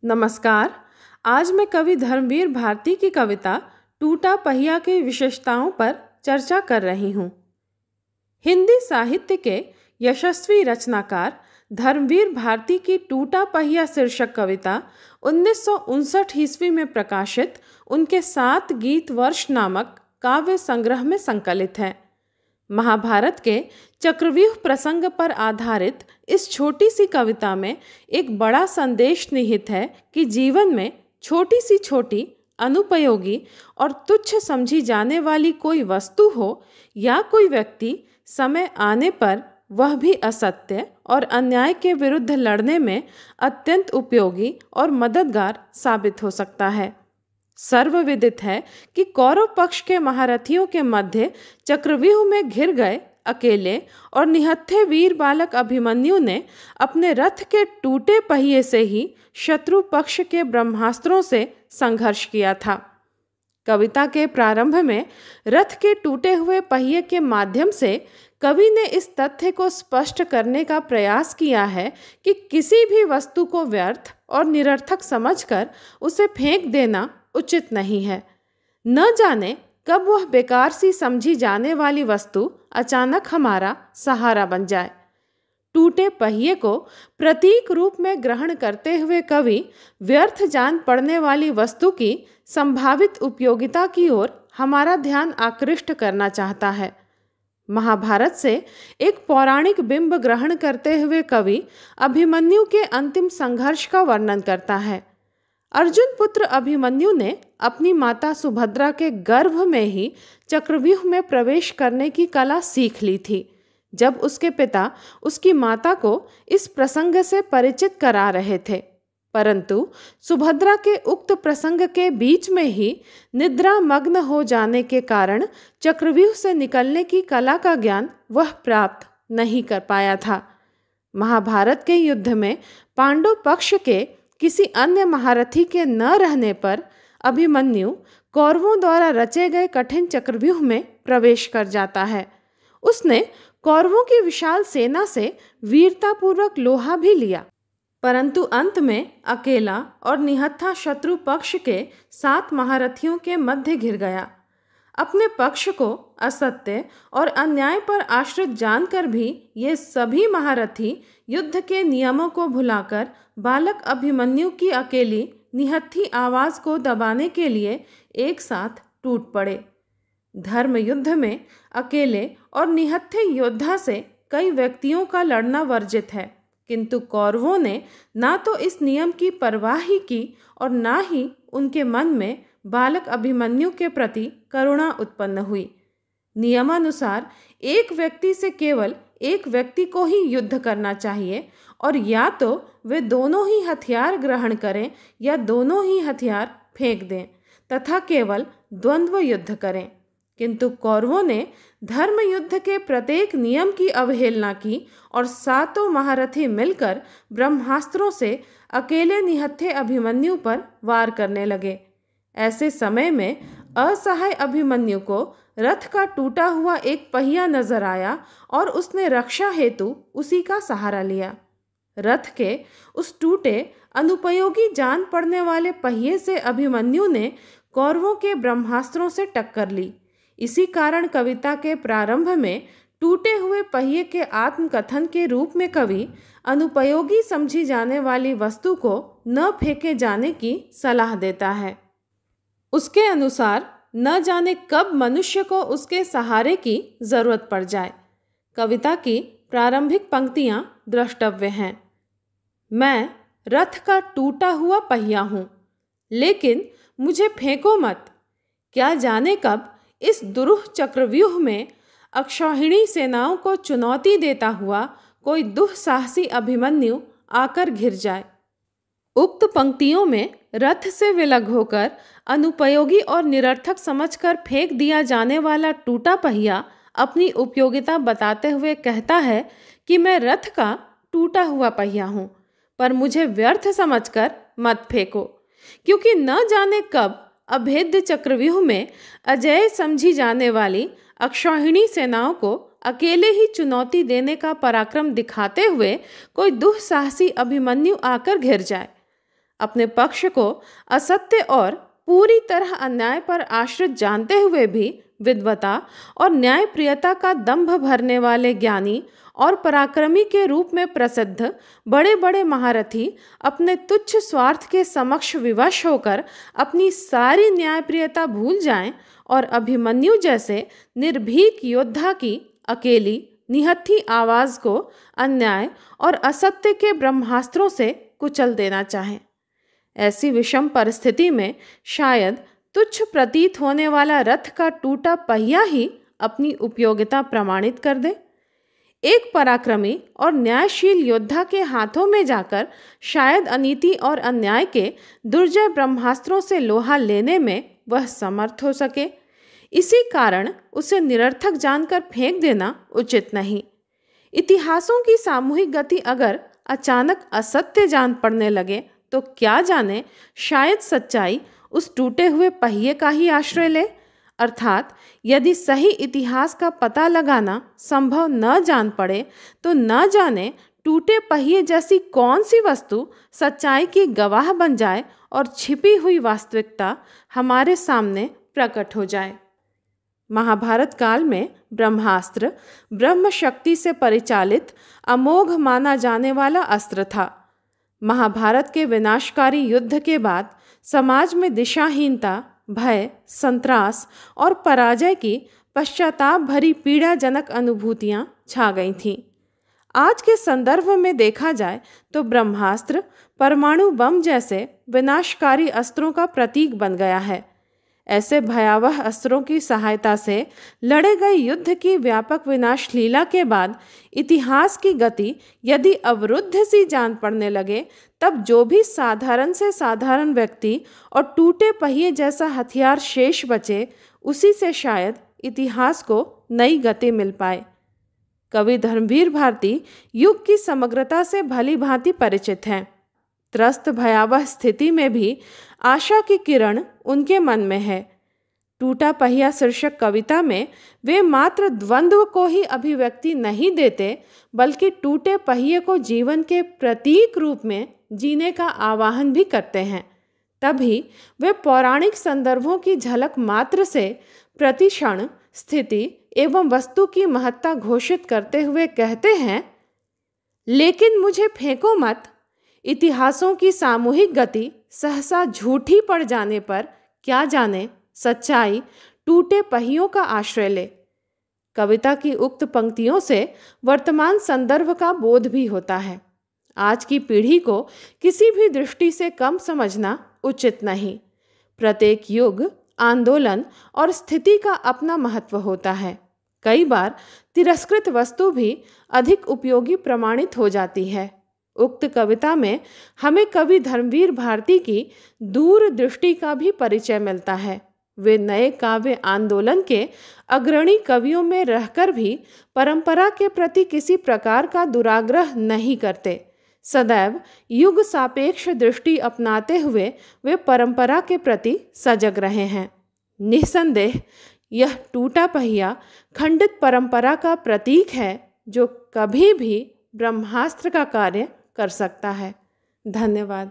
नमस्कार। आज मैं कवि धर्मवीर भारती की कविता टूटा पहिया की विशेषताओं पर चर्चा कर रही हूँ। हिंदी साहित्य के यशस्वी रचनाकार धर्मवीर भारती की टूटा पहिया शीर्षक कविता 1959 ईस्वी में प्रकाशित उनके 7 गीत वर्ष नामक काव्य संग्रह में संकलित है। महाभारत के चक्रव्यूह प्रसंग पर आधारित इस छोटी सी कविता में एक बड़ा संदेश निहित है कि जीवन में छोटी सी छोटी, अनुपयोगी और तुच्छ समझी जाने वाली कोई वस्तु हो या कोई व्यक्ति, समय आने पर वह भी असत्य और अन्याय के विरुद्ध लड़ने में अत्यंत उपयोगी और मददगार साबित हो सकता है। सर्वविदित है कि कौरव पक्ष के महारथियों के मध्य चक्रव्यूह में घिर गए अकेले और निहत्थे वीर बालक अभिमन्यु ने अपने रथ के टूटे पहिए से ही शत्रु पक्ष के ब्रह्मास्त्रों से संघर्ष किया था। कविता के प्रारंभ में रथ के टूटे हुए पहिए के माध्यम से कवि ने इस तथ्य को स्पष्ट करने का प्रयास किया है कि किसी भी वस्तु को व्यर्थ और निरर्थक समझकर उसे फेंक देना उचित नहीं है। न जाने कब वह बेकार सी समझी जाने वाली वस्तु अचानक हमारा सहारा बन जाए। टूटे पहिए को प्रतीक रूप में ग्रहण करते हुए कवि व्यर्थ जान पड़ने वाली वस्तु की संभावित उपयोगिता की ओर हमारा ध्यान आकृष्ट करना चाहता है। महाभारत से एक पौराणिक बिंब ग्रहण करते हुए कवि अभिमन्यु के अंतिम संघर्ष का वर्णन करता है। अर्जुन पुत्र अभिमन्यु ने अपनी माता सुभद्रा के गर्भ में ही चक्रव्यूह में प्रवेश करने की कला सीख ली थी, जब उसके पिता उसकी माता को इस प्रसंग से परिचित करा रहे थे। परंतु सुभद्रा के उक्त प्रसंग के बीच में ही निद्रा मग्न हो जाने के कारण चक्रव्यूह से निकलने की कला का ज्ञान वह प्राप्त नहीं कर पाया था। महाभारत के युद्ध में पांडव पक्ष के किसी अन्य महारथी के न रहने पर अभिमन्यु कौरवों द्वारा रचे गए कठिन चक्रव्यूह में प्रवेश कर जाता है। उसने कौरवों की विशाल सेना से वीरतापूर्वक लोहा भी लिया, परंतु अंत में अकेला और निहत्था शत्रु पक्ष के 7 महारथियों के मध्य घिर गया। अपने पक्ष को असत्य और अन्याय पर आश्रित जानकर भी ये सभी महारथी युद्ध के नियमों को भुलाकर बालक अभिमन्यु की अकेली निहत्थी आवाज को दबाने के लिए एक साथ टूट पड़े। धर्म युद्ध में अकेले और निहत्थे योद्धा से कई व्यक्तियों का लड़ना वर्जित है, किंतु कौरवों ने ना तो इस नियम की परवाह ही की और ना ही उनके मन में बालक अभिमन्यु के प्रति करुणा उत्पन्न हुई। नियमानुसार एक व्यक्ति से केवल एक व्यक्ति को ही युद्ध करना चाहिए और या तो वे दोनों ही हथियार ग्रहण करें या दोनों ही हथियार फेंक दें तथा केवल द्वंद्व युद्ध करें। किंतु कौरवों ने धर्म युद्ध के प्रत्येक नियम की अवहेलना की और 7 महारथी मिलकर ब्रह्मास्त्रों से अकेले निहत्थे अभिमन्यु पर वार करने लगे। ऐसे समय में असहाय अभिमन्यु को रथ का टूटा हुआ एक पहिया नजर आया और उसने रक्षा हेतु उसी का सहारा लिया। रथ के उस टूटे अनुपयोगी जान पड़ने वाले पहिए से अभिमन्यु ने कौरवों के ब्रह्मास्त्रों से टक्कर ली। इसी कारण कविता के प्रारंभ में टूटे हुए पहिए के आत्मकथन के रूप में कवि अनुपयोगी समझी जाने वाली वस्तु को न फेंके जाने की सलाह देता है। उसके अनुसार न जाने कब मनुष्य को उसके सहारे की जरूरत पड़ जाए। कविता की प्रारंभिक पंक्तियां द्रष्टव्य हैं। मैं रथ का टूटा हुआ पहिया हूँ, लेकिन मुझे फेंको मत। क्या जाने कब इस दुरूह चक्रव्यूह में अक्षौहिणी सेनाओं को चुनौती देता हुआ कोई दुस्साहसी अभिमन्यु आकर घिर जाए। उक्त पंक्तियों में रथ से विलग होकर अनुपयोगी और निरर्थक समझकर फेंक दिया जाने वाला टूटा पहिया अपनी उपयोगिता बताते हुए कहता है कि मैं रथ का टूटा हुआ पहिया हूँ, पर मुझे व्यर्थ समझकर मत फेंको, क्योंकि न जाने कब अभेद्य चक्रव्यूह में अजेय समझी जाने वाली अक्षौहिणी सेनाओं को अकेले ही चुनौती देने का पराक्रम दिखाते हुए कोई दुस्साहसी अभिमन्यु आकर घिर जाए। अपने पक्ष को असत्य और पूरी तरह अन्याय पर आश्रित जानते हुए भी विद्वता और न्यायप्रियता का दंभ भरने वाले ज्ञानी और पराक्रमी के रूप में प्रसिद्ध बड़े बड़े महारथी अपने तुच्छ स्वार्थ के समक्ष विवश होकर अपनी सारी न्यायप्रियता भूल जाएं और अभिमन्यु जैसे निर्भीक योद्धा की अकेली निहत्थी आवाज को अन्याय और असत्य के ब्रह्मास्त्रों से कुचल देना चाहें। ऐसी विषम परिस्थिति में शायद तुच्छ प्रतीत होने वाला रथ का टूटा पहिया ही अपनी उपयोगिता प्रमाणित कर दे। एक पराक्रमी और न्यायशील योद्धा के हाथों में जाकर शायद अनीति और अन्याय के दुर्जय ब्रह्मास्त्रों से लोहा लेने में वह समर्थ हो सके। इसी कारण उसे निरर्थक जानकर फेंक देना उचित नहीं। इतिहासों की सामूहिक गति अगर अचानक असत्य जान पड़ने लगे तो क्या जाने शायद सच्चाई उस टूटे हुए पहिए का ही आश्रय ले। अर्थात यदि सही इतिहास का पता लगाना संभव न जान पड़े तो न जाने टूटे पहिए जैसी कौन सी वस्तु सच्चाई की गवाह बन जाए और छिपी हुई वास्तविकता हमारे सामने प्रकट हो जाए। महाभारत काल में ब्रह्मास्त्र ब्रह्म शक्ति से परिचालित अमोघ माना जाने वाला अस्त्र था। महाभारत के विनाशकारी युद्ध के बाद समाज में दिशाहीनता, भय, संत्रास और पराजय की पश्चाताप भरी पीड़ाजनक अनुभूतियां छा गई थीं। आज के संदर्भ में देखा जाए तो ब्रह्मास्त्र परमाणु बम जैसे विनाशकारी अस्त्रों का प्रतीक बन गया है। ऐसे भयावह अस्त्रों की सहायता से लड़े गए युद्ध की व्यापक विनाश लीला के बाद इतिहास की गति यदि अवरुद्ध सी जान पड़ने लगे तब जो भी साधारण से साधारण व्यक्ति और टूटे पहिए जैसा हथियार शेष बचे उसी से शायद इतिहास को नई गति मिल पाए। कवि धर्मवीर भारती युग की समग्रता से भली भांति परिचित हैं। त्रस्त भयावह स्थिति में भी आशा की किरण उनके मन में है। टूटा पहिया शीर्षक कविता में वे मात्र द्वंद्व को ही अभिव्यक्ति नहीं देते बल्कि टूटे पहिए को जीवन के प्रतीक रूप में जीने का आह्वान भी करते हैं। तभी वे पौराणिक संदर्भों की झलक मात्र से प्रतिक्षण स्थिति एवं वस्तु की महत्ता घोषित करते हुए कहते हैं, लेकिन मुझे फेंको मत, इतिहासों की सामूहिक गति सहसा झूठी पड़ जाने पर क्या जाने सच्चाई टूटे पहियों का आश्रय ले। कविता की उक्त पंक्तियों से वर्तमान संदर्भ का बोध भी होता है। आज की पीढ़ी को किसी भी दृष्टि से कम समझना उचित नहीं। प्रत्येक युग, आंदोलन और स्थिति का अपना महत्व होता है। कई बार तिरस्कृत वस्तु भी अधिक उपयोगी प्रमाणित हो जाती है। उक्त कविता में हमें कवि धर्मवीर भारती की दूरदृष्टि का भी परिचय मिलता है। वे नए काव्य आंदोलन के अग्रणी कवियों में रहकर भी परंपरा के प्रति किसी प्रकार का दुराग्रह नहीं करते। सदैव युग सापेक्ष दृष्टि अपनाते हुए वे परंपरा के प्रति सजग रहे हैं। निस्संदेह यह टूटा पहिया खंडित परंपरा का प्रतीक है जो कभी भी ब्रह्मास्त्र का कार्य कर सकता है। धन्यवाद।